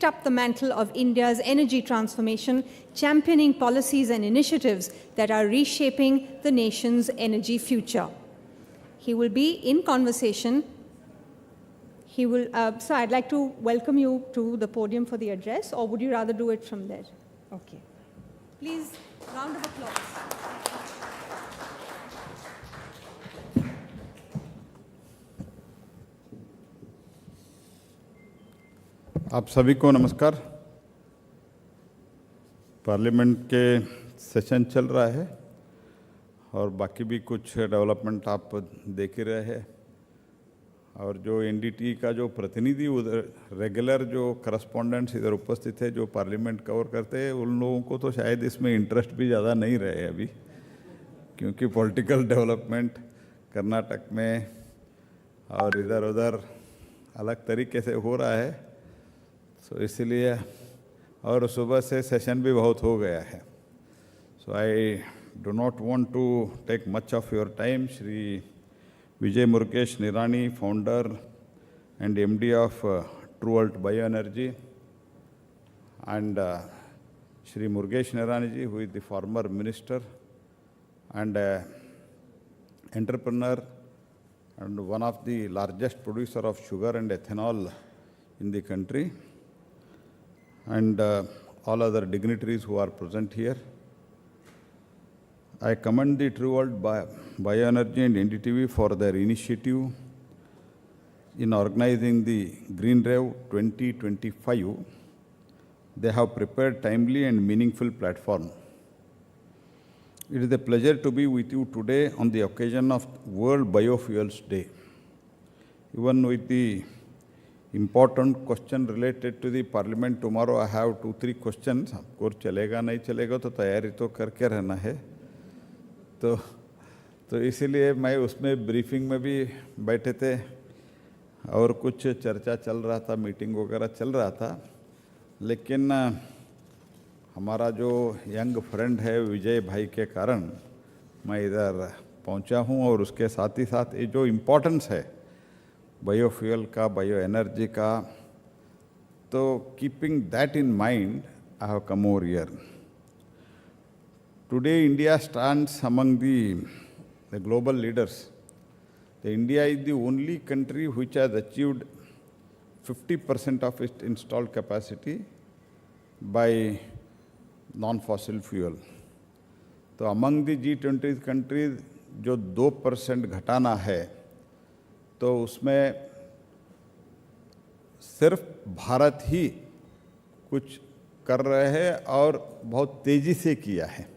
picked up the mantle of India's energy transformation, championing policies and initiatives that are reshaping the nation's energy future. He will be in conversation. So I'd like to welcome you to the podium for the address, or would you rather do it from there? Okay. Please, round of applause. आप सभी को नमस्कार। Parliament के session चल रहा है और बाकी भी कुछ डेवलपमेंट आप देख ही रहे हैं। और जो एनडीटी का जो प्रतिनिधि उधर रेगुलर जो करस्पॉन्डेंट्स इधर उपस्थित है जो पार्लियामेंट कवर करते हैं, उन लोगों को तो शायद इसमें इंटरेस्ट भी ज़्यादा नहीं रहे अभी, क्योंकि पॉलिटिकल डेवलपमेंट कर्नाटक में और इधर उधर अलग तरीके से हो रहा है। सो इसीलिए, और सुबह से सेशन भी बहुत हो गया है। So I do not want to take much of your time. Shri Vijay Murugesh Nirani, founder and MD of Trualt Bioenergy, and Shri Murugesh Nirani ji, who is the former minister and entrepreneur and one of the largest producer of sugar and ethanol in the country, and all other dignitaries who are present here. I commend the Trualt Bioenergy and NDTV for their initiative in organizing the GreenRev 2025. They have prepared timely and meaningful platform. It is a pleasure to be with you today on the occasion of World Biofuels Day. Even with the important question related to the Parliament tomorrow, I have 2-3 questions. Of course, चलेगा नहीं चलेगा तो तैयारी तो करके रहना है। तो इसीलिए मैं उसमें ब्रीफिंग में भी बैठे थे और कुछ चर्चा चल रहा था, मीटिंग वगैरह चल रहा था, लेकिन हमारा जो यंग फ्रेंड है विजय भाई के कारण मैं इधर पहुंचा हूं। और उसके साथ ही साथ ये जो इम्पोर्टेंस है बायोफ्यूल का, बायो एनर्जी का, तो keeping that in mind I have come over here. Today, India stands among the global leaders. India is the only country which has achieved 50% of its installed capacity by non-fossil fuel. तो among the G20 countries जो 2% घटाना है, तो उसमें सिर्फ भारत ही कुछ कर रहे हैं और बहुत तेज़ी से किया है।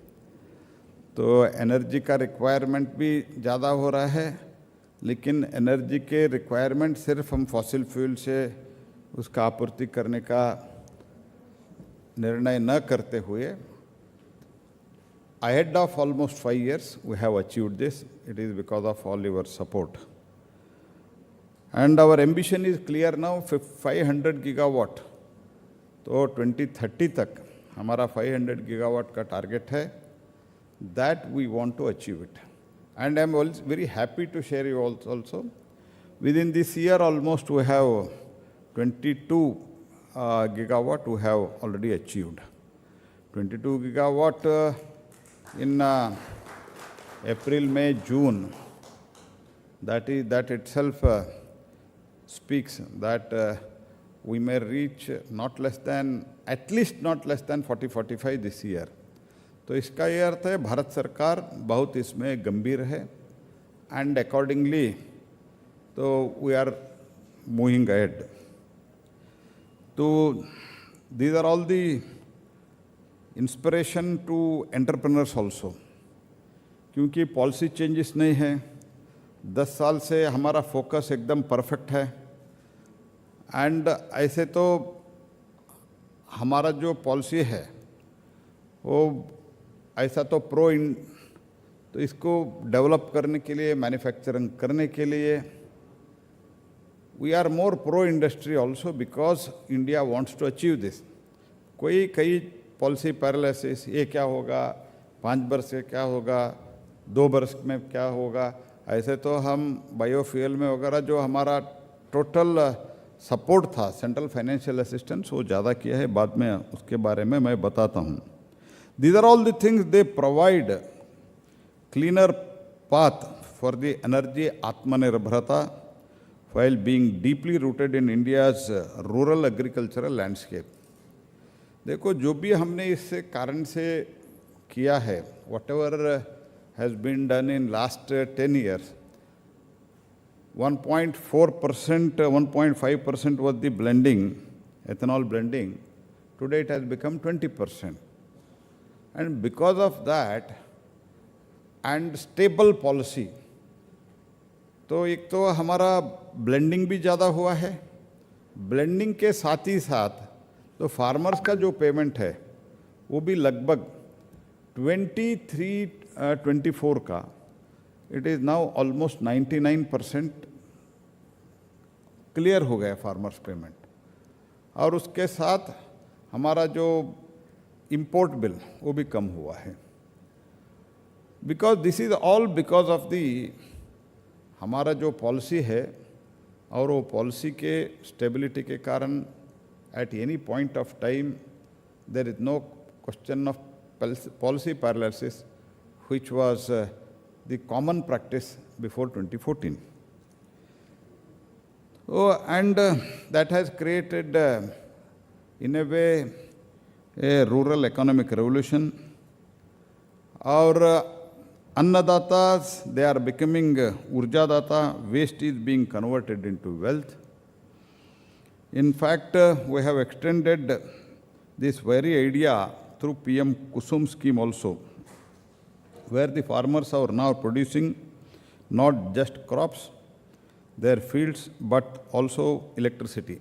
तो एनर्जी का रिक्वायरमेंट भी ज़्यादा हो रहा है, लेकिन एनर्जी के रिक्वायरमेंट सिर्फ हम फॉसिल फ्यूल से उसका आपूर्ति करने का निर्णय न करते हुए, ahead of almost 5 years we have achieved this. It is because of all your support. And our ambition is clear now, 500 gigawatt. तो 2030 तक हमारा 500 gigawatt का टारगेट है। That we want to achieve it. And I am also very happy to share you also. Within this year almost we have 22 gigawatt we have already achieved. 22 gigawatt in April, May, June. That itself speaks that we may reach at least not less than 40-45 this year. तो इसका ये अर्थ है भारत सरकार बहुत इसमें गंभीर है, and accordingly तो वी आर मूविंग अहेड। तो these are all the inspiration to entrepreneurs also, क्योंकि पॉलिसी चेंजेस नहीं है। 10 साल से हमारा फोकस एकदम परफेक्ट है, एंड ऐसे तो हमारा जो पॉलिसी है वो ऐसा तो तो इसको डेवलप करने के लिए, मैन्युफैक्चरिंग करने के लिए we are more pro industry also, because India wants to achieve this. कई पॉलिसी पैरालिसिस, ये क्या होगा, 5 वर्ष से क्या होगा, 2 वर्ष में क्या होगा, ऐसे तो हम बायोफ्यूल में वगैरह जो हमारा टोटल सपोर्ट था, सेंट्रल फाइनेंशियल असिस्टेंस, वो ज़्यादा किया है, बाद में उसके बारे में मैं बताता हूँ. These are all the things they provide cleaner path for the energy Atmanirbharata while being deeply rooted in India's rural agricultural landscape. देखो जो भी हमने इस कारण से किया है, whatever has been done in last 10 years, 1.4%, 1.5% was the blending, ethanol blending. Today it has become 20%. And because of that and stable policy, तो एक तो हमारा ब्लेंडिंग भी ज़्यादा हुआ है, ब्लेंडिंग के साथ ही साथ तो फार्मर्स का जो पेमेंट है वो भी लगभग 23-24 का, it is now almost 99% clear हो गया फार्मर्स पेमेंट. और उसके साथ हमारा जो इंपोर्ट बिल वो भी कम हुआ है. Because this is all because of the हमारा जो पॉलिसी है, और वो पॉलिसी के स्टेबिलिटी के कारण at any point of time there is no question of policy paralysis, which was the common practice before 2014. And that has created in a way a rural economic revolution. Our annadatas, they are becoming urjadata, waste is being converted into wealth. In fact, we have extended this very idea through PM Kusum scheme also, where the farmers are now producing not just crops, their fields, but also electricity.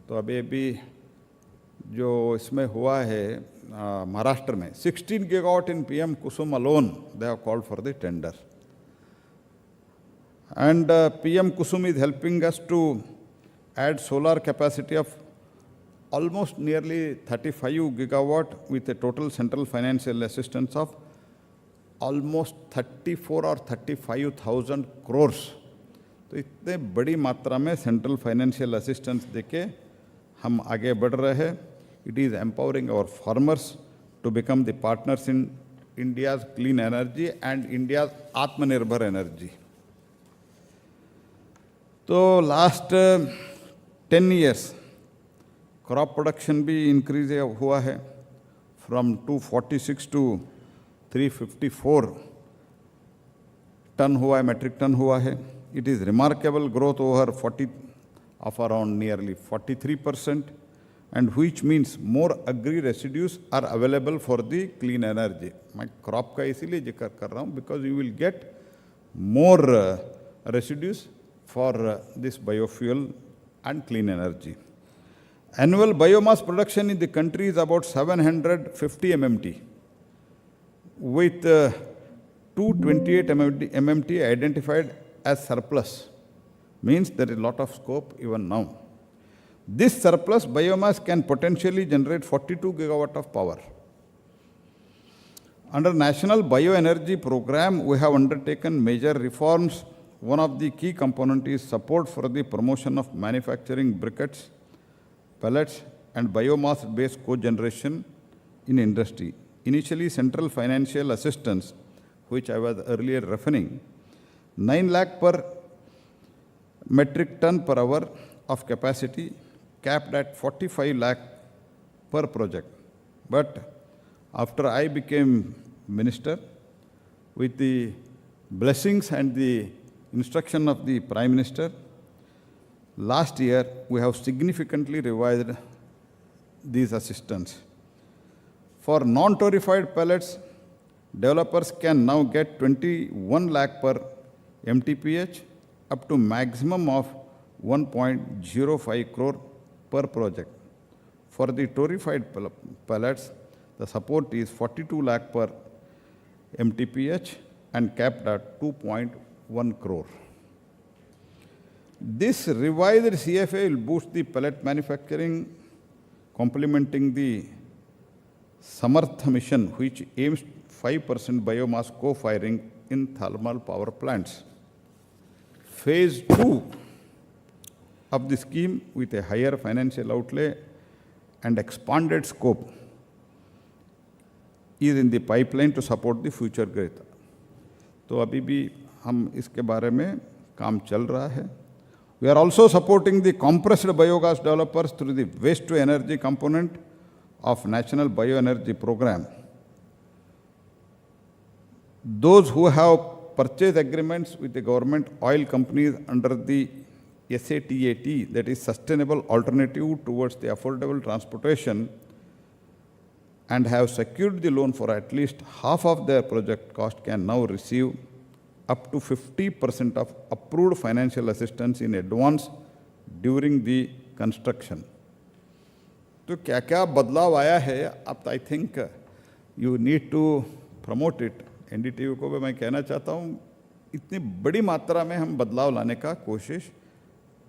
तो अभी जो इसमें हुआ है महाराष्ट्र में 16 gigawatt in PM Kusum alone, they have called for the tender. And PM Kusum is helping us to add solar capacity of almost nearly 35 gigawatt with a total central financial assistance of almost 34 or 35,000 crores. तो इतने बड़ी मात्रा में central financial assistance देके हम आगे बढ़ रहे हैं. It is empowering our farmers to become the partners in India's clean energy and India's आत्मनिर्भर एनर्जी. तो लास्ट 10 years क्रॉप प्रोडक्शन भी इंक्रीज हुआ है, फ्रॉम 246 to 354 टन हुआ है, मेट्रिक टन हुआ है. It is remarkable growth over 40 of around nearly 43%, and which means more agri residues are available for the clean energy. मैं crop का इसीलिए जिक्र कर रहा हूँ because you will get more residues for this biofuel and clean energy. Annual biomass production in the country is about 750 MMT, with 228 MMT identified as surplus. Means there is a lot of scope even now. This surplus biomass can potentially generate 42 gigawatt of power. Under National Bioenergy Program, we have undertaken major reforms. One of the key components is support for the promotion of manufacturing briquettes, pellets, and biomass-based cogeneration in industry. Initially, central financial assistance, which I was earlier referring, 9 lakh per metric ton per hour of capacity, capped at 45 lakh per project. But after I became minister, with the blessings and the instruction of the Prime Minister, last year we have significantly revised these assistance. For non-torrefied pellets, developers can now get 21 lakh per MTPH up to maximum of 1.05 crore per project. For the torrefied pellets, the support is 42 lakh per MTPH and capped at 2.1 crore. This revised CFA will boost the pellet manufacturing, complementing the Samartha mission, which aims 5% biomass co-firing in thermal power plants. Phase 2 of the scheme with a higher financial outlay and expanded scope is in the pipeline to support the future growth. तो अभी भी हम इसके बारे में काम चल रहा है. We are also supporting the compressed biogas developers through the waste to energy component of National Bioenergy Program. Those who have purchase agreements with the government oil companies under the SATAT, that is Sustainable Alternative towards the Affordable Transportation, and have secured the loan for at least half of their project cost can now receive up to 50% of approved financial assistance in advance during the construction. तो क्या क्या बदलाव आया है, अब I think you need to promote it. NDTV को भी मैं कहना चाहता हूँ, इतनी बड़ी मात्रा में हम बदलाव लाने का कोशिश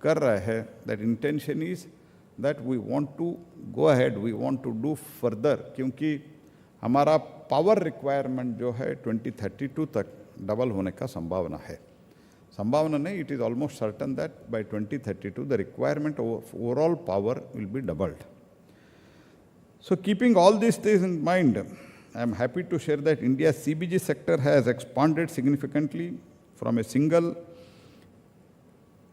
कर रहे हैं. That intention is that we want to go ahead, we want to do further, क्योंकि हमारा पावर रिक्वायरमेंट जो है 2032 तक डबल होने का संभावना है. संभावना नहीं, it is almost certain that bye 2032 the requirement of overall power will be doubled. So keeping all these things in mind, I am happy to share that India's CBG sector has expanded significantly from a single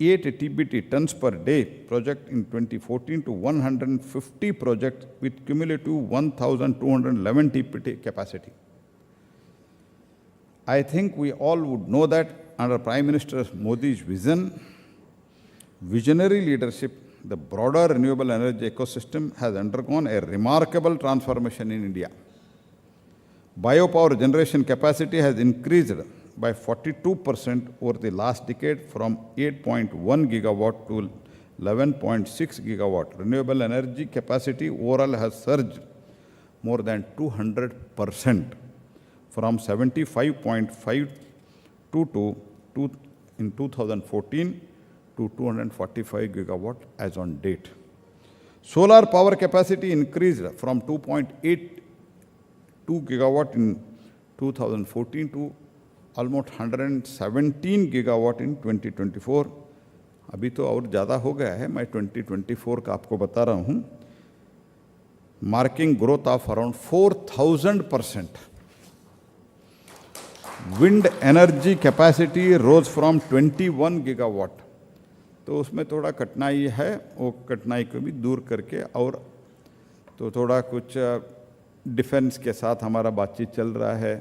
8 TBT tons per day project in 2014 to 150 projects with cumulative 1,211 TBT capacity. I think we all would know that under Prime Minister Modi's visionary leadership, the broader renewable energy ecosystem has undergone a remarkable transformation in India. Biopower generation capacity has increased by 42% over the last decade from 8.1 gigawatt to 11.6 gigawatt. Renewable energy capacity overall has surged more than 200% from 75.5 in 2014 to 245 gigawatt as on date. Solar power capacity increased from 2.82 gigawatt in 2014 to almost 117 gigawatt in 2024. अभी तो और ज़्यादा हो गया है, मैं 2024 का आपको बता रहा हूँ. Marking growth of around 4,000%. Wind energy capacity rose from 21 gigawatt. तो उसमें थोड़ा कठिनाई है, वो कठिनाई को भी दूर करके, और तो थोड़ा कुछ डिफेंस के साथ हमारा बातचीत चल रहा है.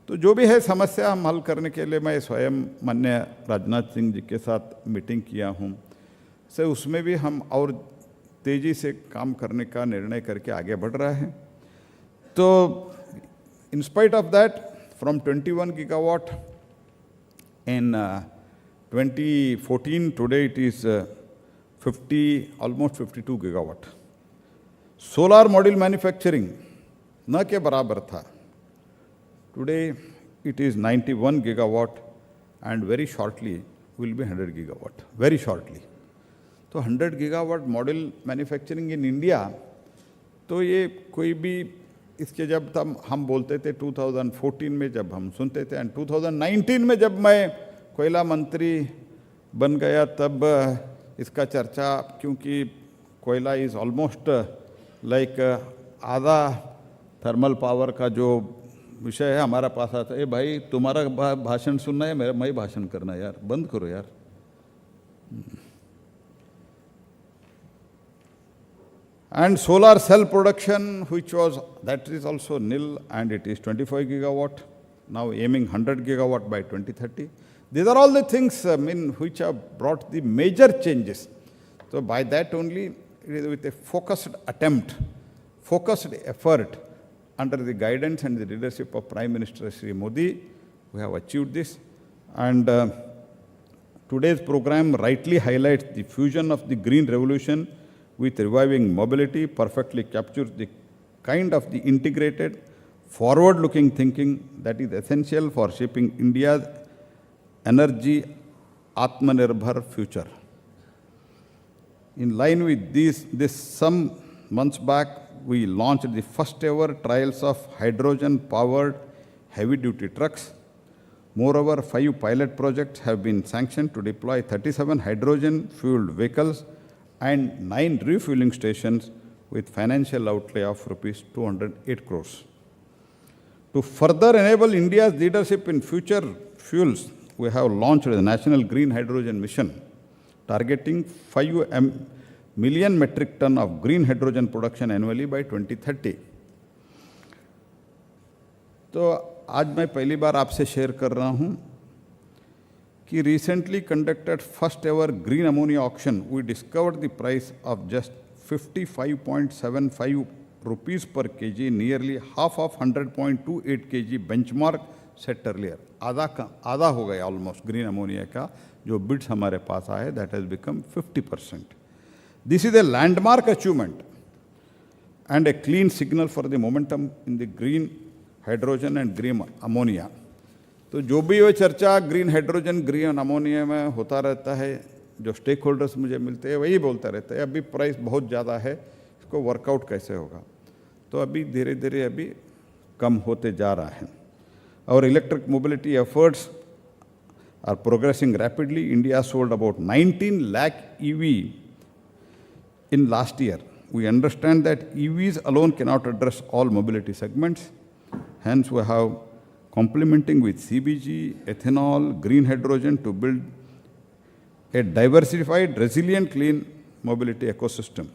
तो जो भी है समस्या हम हल करने के लिए मैं स्वयं माननीय राजनाथ सिंह जी के साथ मीटिंग किया हूँ. से उसमें भी हम और तेज़ी से काम करने का निर्णय करके आगे बढ़ रहा है. तो in spite of that, from 21 gigawatt in 2014, today it is almost 52 gigawatt. Solar module manufacturing न के बराबर था. Today it is 91 gigawatt and very shortly will be 100 gigawatt. Very shortly. तो 100 gigawatt module manufacturing in India, तो ये कोई भी इसके जब तब हम बोलते थे 2014 में जब हम सुनते थे, एंड 2019 में जब मैं कोयला मंत्री बन गया तब इसका चर्चा, क्योंकि कोयला इज़ ऑलमोस्ट लाइक आधा थर्मल पावर का जो विषय है हमारा पास आता है. भाई तुम्हारा भाषण सुनना है, मेरा मैं भाषण करना है, यार बंद करो यार. And solar cell production, which was, that is also nil, and it is 25 gigawatt, now aiming 100 gigawatt by 2030. These are all the things which have brought the major changes. So by that only, it is with a focused attempt, focused effort, under the guidance and the leadership of Prime Minister Shri Modi, we have achieved this. And today's program rightly highlights the fusion of the green revolution with reviving mobility, perfectly captures the kind of the integrated, forward-looking thinking that is essential for shaping India's energy Atmanirbhar future. In line with this some months back, we launched the first ever trials of hydrogen-powered heavy-duty trucks. Moreover, 5 pilot projects have been sanctioned to deploy 37 hydrogen-fueled vehicles and 9 refueling stations with financial outlay of rupees 208 crores. To further enable India's leadership in future fuels, we have launched the National Green Hydrogen Mission, targeting 5 million metric ton of green hydrogen production annually by 2030. तो आज मैं पहली बार आपसे share कर रहा हूं कि recently conducted first ever green ammonia auction, we discovered the price of just 55.75 rupees per kg, nearly half of 100.28 kg benchmark set earlier. आधा हो गया almost green ammonia का जो bids हमारे पास आए, that has become 50%. This is a landmark achievement and a clean signal for the momentum in the green hydrogen and green ammonia. तो जो भी वो चर्चा ग्रीन हाइड्रोजन ग्रीन अमोनिया में होता रहता है, जो स्टेक होल्डर्स मुझे मिलते हैं वही बोलता रहता है अभी प्राइस बहुत ज़्यादा है, इसको वर्कआउट कैसे होगा. तो अभी धीरे धीरे अभी कम होते जा रहा है. Our electric mobility efforts are progressing rapidly. India sold about 19 lakh EV in last year. We understand that EVs alone cannot address all mobility segments. Hence, we have complementing with CBG, ethanol, green hydrogen to build a diversified, resilient, clean mobility ecosystem.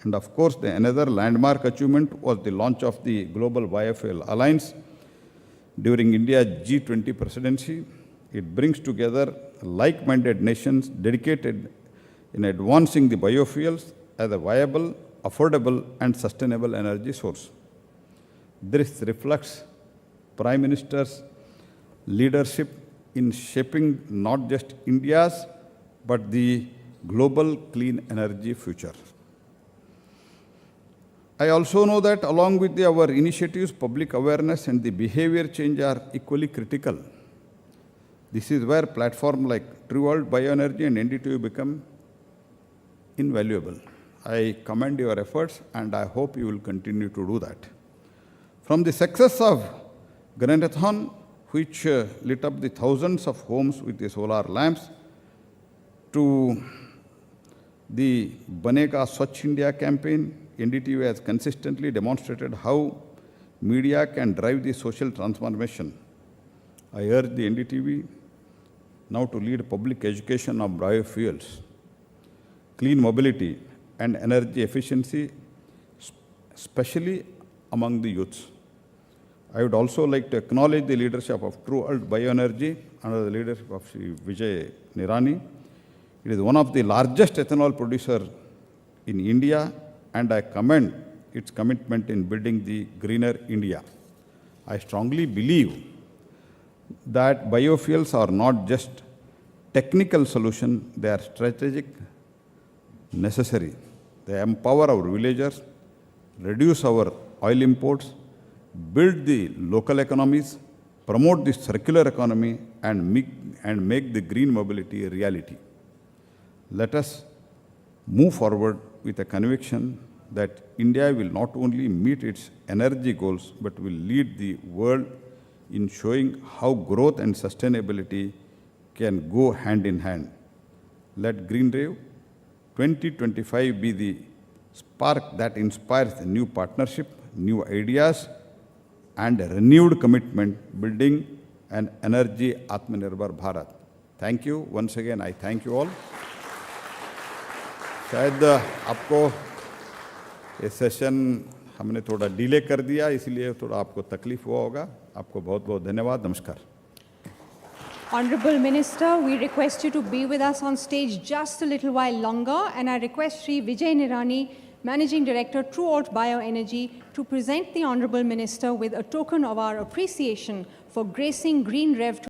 And of course, another landmark achievement was the launch of the Global Biofuel Alliance during India's G20 presidency. It brings together like-minded nations dedicated in advancing the biofuels as a viable, affordable, and sustainable energy source. This reflects Prime Minister's leadership in shaping not just India's, but the global clean energy future. I also know that along with our initiatives, public awareness and the behavior change are equally critical. This is where platforms like True World Bioenergy and NDTV become invaluable. I commend your efforts and I hope you will continue to do that. From the success of GreenRev, which lit up the thousands of homes with the solar lamps, to the Banega Swachh India campaign, NDTV has consistently demonstrated how media can drive the social transformation. I urge the NDTV now to lead public education of biofuels, clean mobility, and energy efficiency, especially among the youths. I would also like to acknowledge the leadership of True World Bioenergy under the leadership of Shri Vijay Nirani. It is one of the largest ethanol producers in India, and I commend its commitment in building the greener India. I strongly believe that biofuels are not just technical solution, they are strategic, necessary. They empower our villagers, reduce our oil imports, build the local economies, promote the circular economy, and make the green mobility a reality. Let us move forward with a conviction that India will not only meet its energy goals, but will lead the world in showing how growth and sustainability can go hand in hand. Let GreenRev 2025 be the spark that inspires a new partnership, new ideas, and a renewed commitment building an energy Atmanirbhar Bharat. Thank you. Once again, I thank you all. शायद आपको ये session हमने थोड़ा delay कर दिया, इसलिए थोड़ा आपको तकलीफ हुआ होगा. आपको बहुत बहुत धन्यवाद. नमस्कार. Honorable Minister, we request you to be with us on stage just a little while longer, and I request Shri Vijay Nirani, Managing Director, True World Bioenergy, to present the Honorable Minister with a token of our appreciation for gracing GreenRev